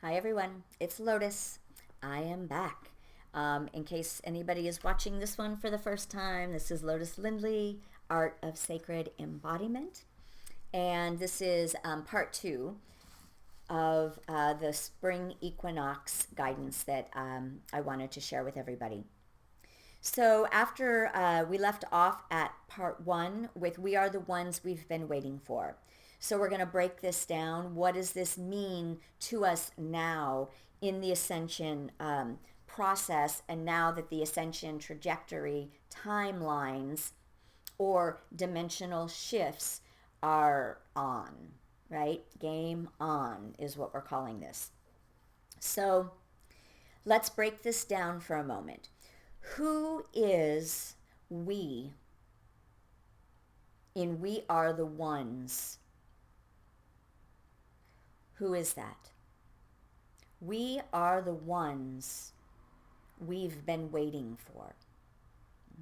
Hi everyone, it's Lotus. I am back. In case anybody is watching this one for the first time, this is Lotus Lindley, Art of Sacred Embodiment. And this is part 2 of the spring equinox guidance that I wanted to share with everybody. So after we left off at part 1 with we are the ones we've been waiting for. So we're going to break this down. What does this mean to us now in the ascension process, and now that the ascension trajectory timelines or dimensional shifts are on, right? Game on is what we're calling this. So let's break this down for a moment. Who is we in We Are the Ones? Who is that? We are the ones we've been waiting for.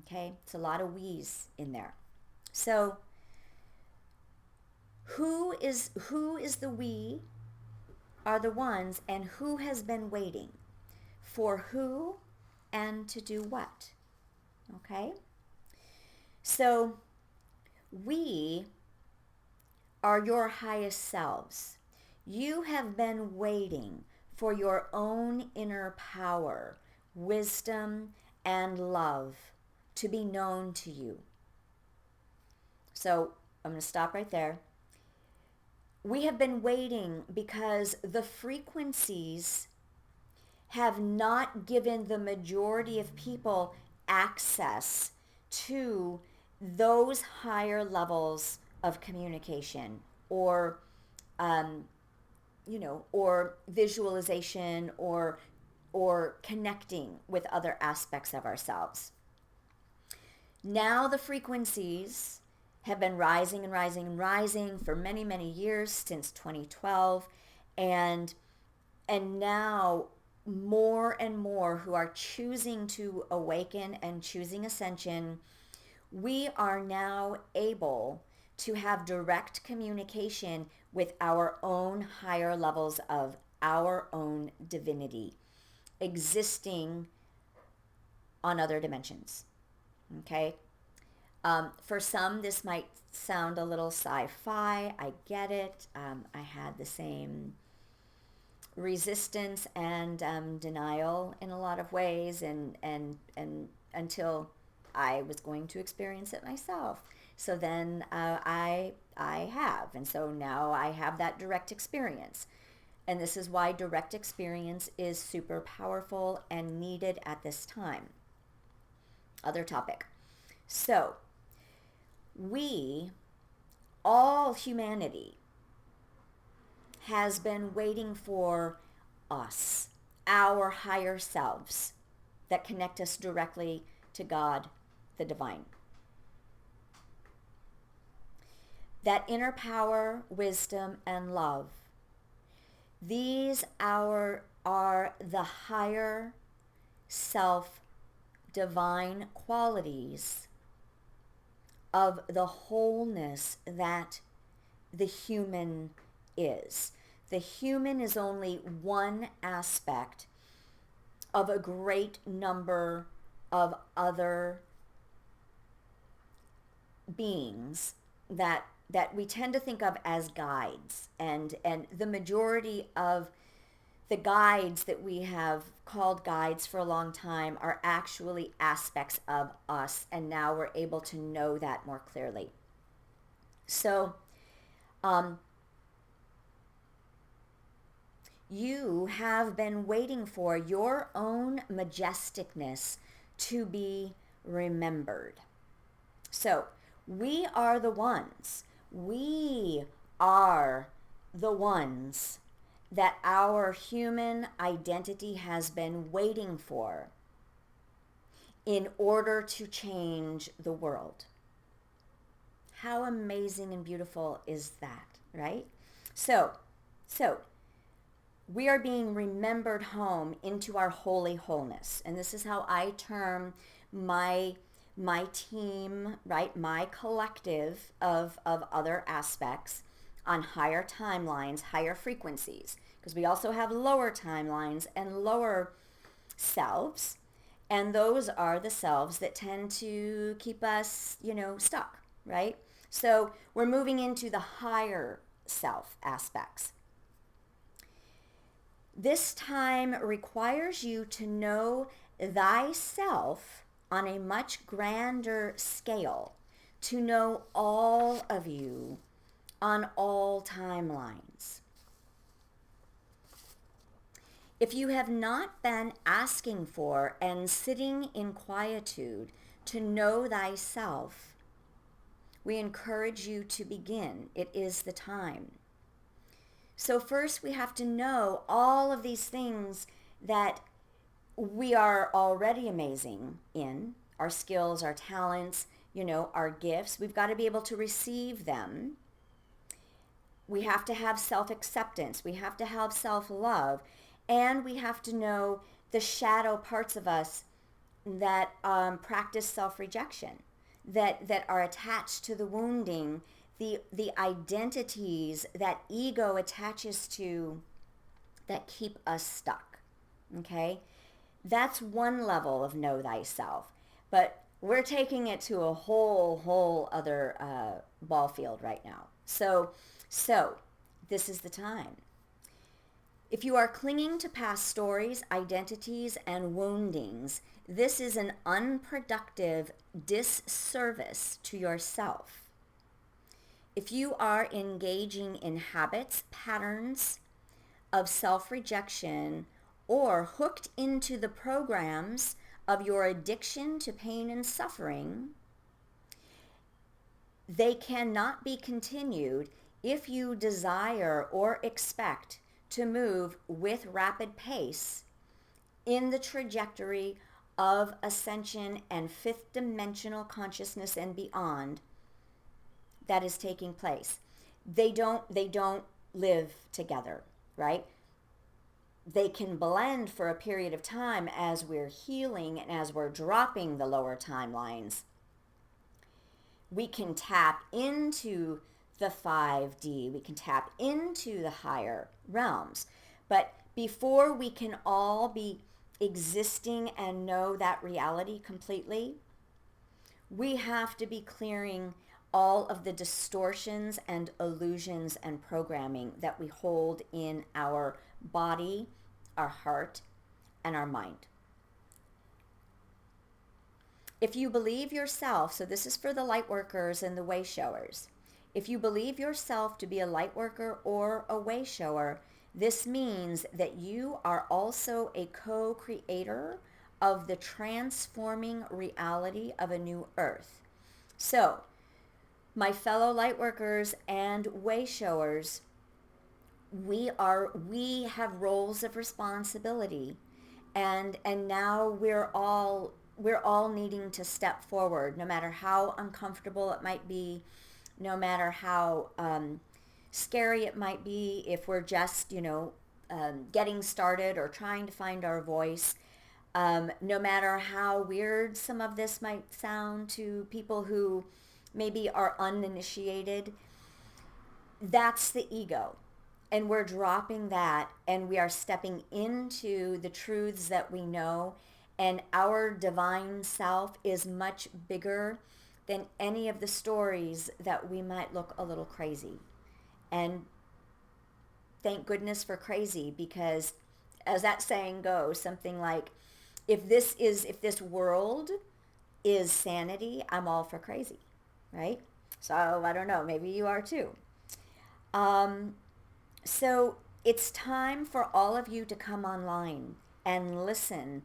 Okay? It's a lot of we's in there. So who is the we are the ones, and who has been waiting? For who and to do what? Okay? So we are your highest selves. You have been waiting for your own inner power, wisdom, and love to be known to you. So I'm going to stop right there. We have been waiting because the frequencies have not given the majority of people access to those higher levels of communication or or visualization or connecting with other aspects of ourselves. Now the frequencies have been rising and rising and rising for many, many years, since 2012, and now more and more who are choosing to awaken and choosing ascension. We are now able to have direct communication with our own higher levels of our own divinity existing on other dimensions. Okay? For some, this might sound a little sci-fi. I get it. I had the same resistance and denial in a lot of ways, and until I was going to experience it myself. So then I have, and so now I have that direct experience. And this is why direct experience is super powerful and needed at this time. Other topic. So we, all humanity, has been waiting for us, our higher selves that connect us directly to God, the divine. That inner power, wisdom, and love, these are the higher self divine qualities of the wholeness that the human is. The human is only one aspect of a great number of other beings that we tend to think of as guides, and the majority of the guides that we have called guides for a long time are actually aspects of us, and now we're able to know that more clearly. So you have been waiting for your own majesticness to be remembered. So we are the ones. We are the ones that our human identity has been waiting for in order to change the world. How amazing and beautiful is that, right? So we are being remembered home into our holy wholeness. And this is how I term my team, right? My collective of other aspects on higher timelines, higher frequencies, because we also have lower timelines and lower selves, and those are the selves that tend to keep us, stuck, right? So we're moving into the higher self aspects. This time requires you to know thyself on a much grander scale, to know all of you on all timelines. If you have not been asking for and sitting in quietude to know thyself, we encourage you to begin. It is the time. So first we have to know all of these things that we are already amazing in, our skills, our talents, our gifts. We've got to be able to receive them. We have to have self-acceptance. We have to have self-love. And we have to know the shadow parts of us that practice self-rejection, that are attached to the wounding, the identities that ego attaches to that keep us stuck. Okay? That's one level of know thyself. But we're taking it to a whole other ball field right now. So this is the time. If you are clinging to past stories, identities, and woundings, this is an unproductive disservice to yourself. If you are engaging in habits, patterns of self-rejection, or hooked into the programs of your addiction to pain and suffering, they cannot be continued if you desire or expect to move with rapid pace in the trajectory of ascension and fifth dimensional consciousness and beyond that is taking place. They don't live together, right? They can blend for a period of time as we're healing and as we're dropping the lower timelines. We can tap into the 5D. We can tap into the higher realms. But before we can all be existing and know that reality completely, we have to be clearing all of the distortions and illusions and programming that we hold in our body, our heart, and our mind. If you believe yourself, so this is for the light workers and the way showers. If you believe yourself to be a light worker or a way shower, this means that you are also a co-creator of the transforming reality of a new earth. So, my fellow light workers and way showers, we have roles of responsibility, and now we're all needing to step forward, no matter how uncomfortable it might be, no matter how scary it might be, if we're just getting started or trying to find our voice. No matter how weird some of this might sound to people who maybe are uninitiated, that's the ego. And we're dropping that, and we are stepping into the truths that we know, and our divine self is much bigger than any of the stories that we might look a little crazy. And thank goodness for crazy, because as that saying goes, something like, if this world is sanity, I'm all for crazy, right? So I don't know, maybe you are too. So it's time for all of you to come online and listen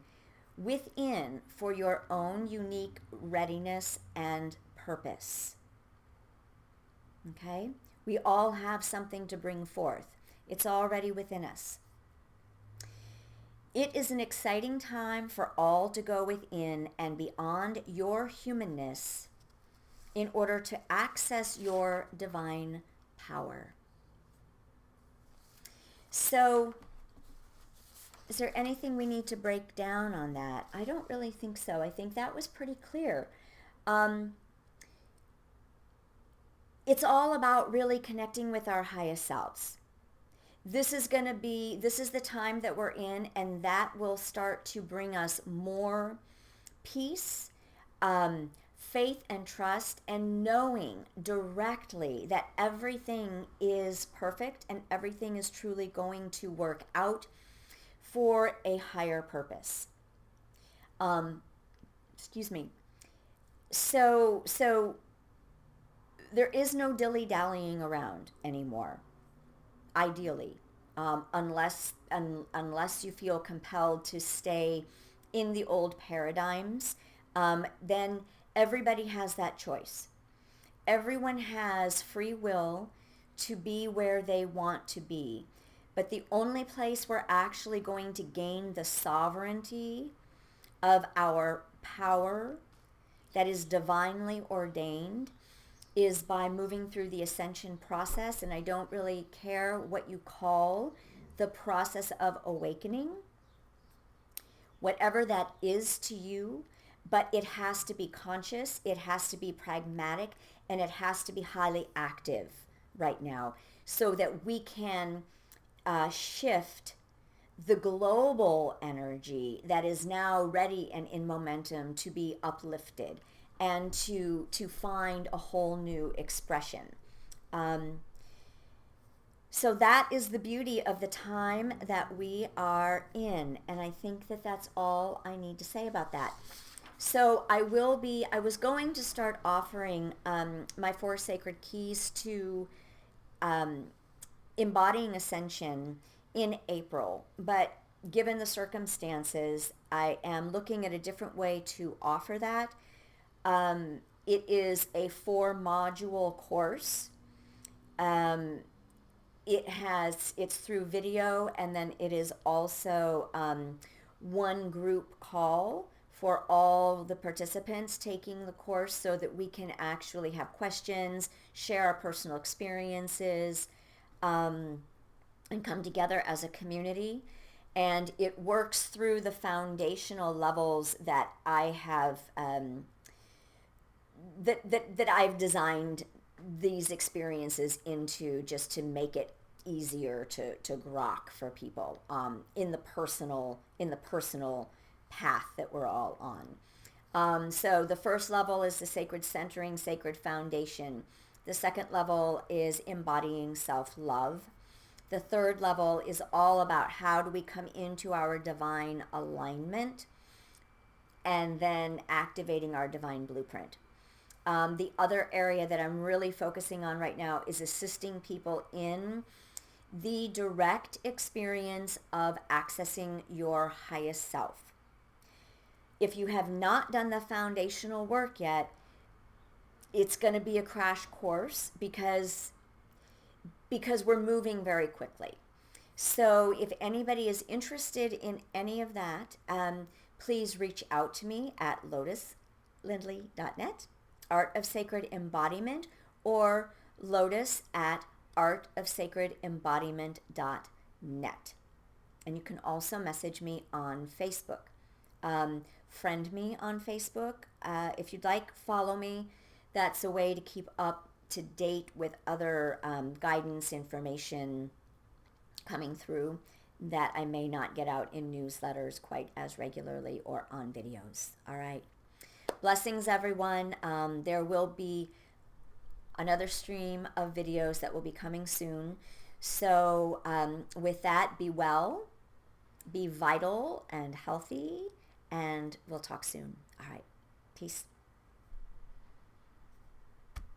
within for your own unique readiness and purpose. Okay? We all have something to bring forth. It's already within us. It is an exciting time for all to go within and beyond your humanness in order to access your divine power. So, is there anything we need to break down on that? I don't really think so. I think that was pretty clear. it's all about really connecting with our highest selves. This is the time that we're in, and that will start to bring us more peace, faith and trust, and knowing directly that everything is perfect and everything is truly going to work out for a higher purpose. Excuse me. So there is no dilly-dallying around anymore, ideally, unless you feel compelled to stay in the old paradigms. Then everybody has that choice. Everyone has free will to be where they want to be. But the only place we're actually going to gain the sovereignty of our power that is divinely ordained is by moving through the ascension process. And I don't really care what you call the process of awakening, whatever that is to you, but it has to be conscious, it has to be pragmatic, and it has to be highly active right now so that we can shift the global energy that is now ready and in momentum to be uplifted and to find a whole new expression. So that is the beauty of the time that we are in, and I think that that's all I need to say about that. So I was going to start offering my 4 sacred keys to embodying ascension in April, but given the circumstances, I am looking at a different way to offer that. It is a 4-module course. It's through video, and then it is also one group call for all the participants taking the course so that we can actually have questions, share our personal experiences, and come together as a community. And it works through the foundational levels that I have that I've designed these experiences into, just to make it easier to grok for people in the personal path that we're all on. So the first level is the sacred centering, sacred foundation. The second level is embodying self-love. The third level is all about how do we come into our divine alignment and then activating our divine blueprint. The other area that I'm really focusing on right now is assisting people in the direct experience of accessing your highest self. If you have not done the foundational work yet, it's going to be a crash course because we're moving very quickly. So if anybody is interested in any of that, please reach out to me at lotuslindley.net, Art of Sacred Embodiment, or Lotus at artofsacredembodiment.net. And you can also message me on Facebook. Friend me on Facebook. If you'd like, follow me. That's a way to keep up to date with other guidance information coming through that I may not get out in newsletters quite as regularly or on videos. All right. Blessings, everyone. There will be another stream of videos that will be coming soon. So with that, be well, be vital and healthy, and we'll talk soon. All right. Peace.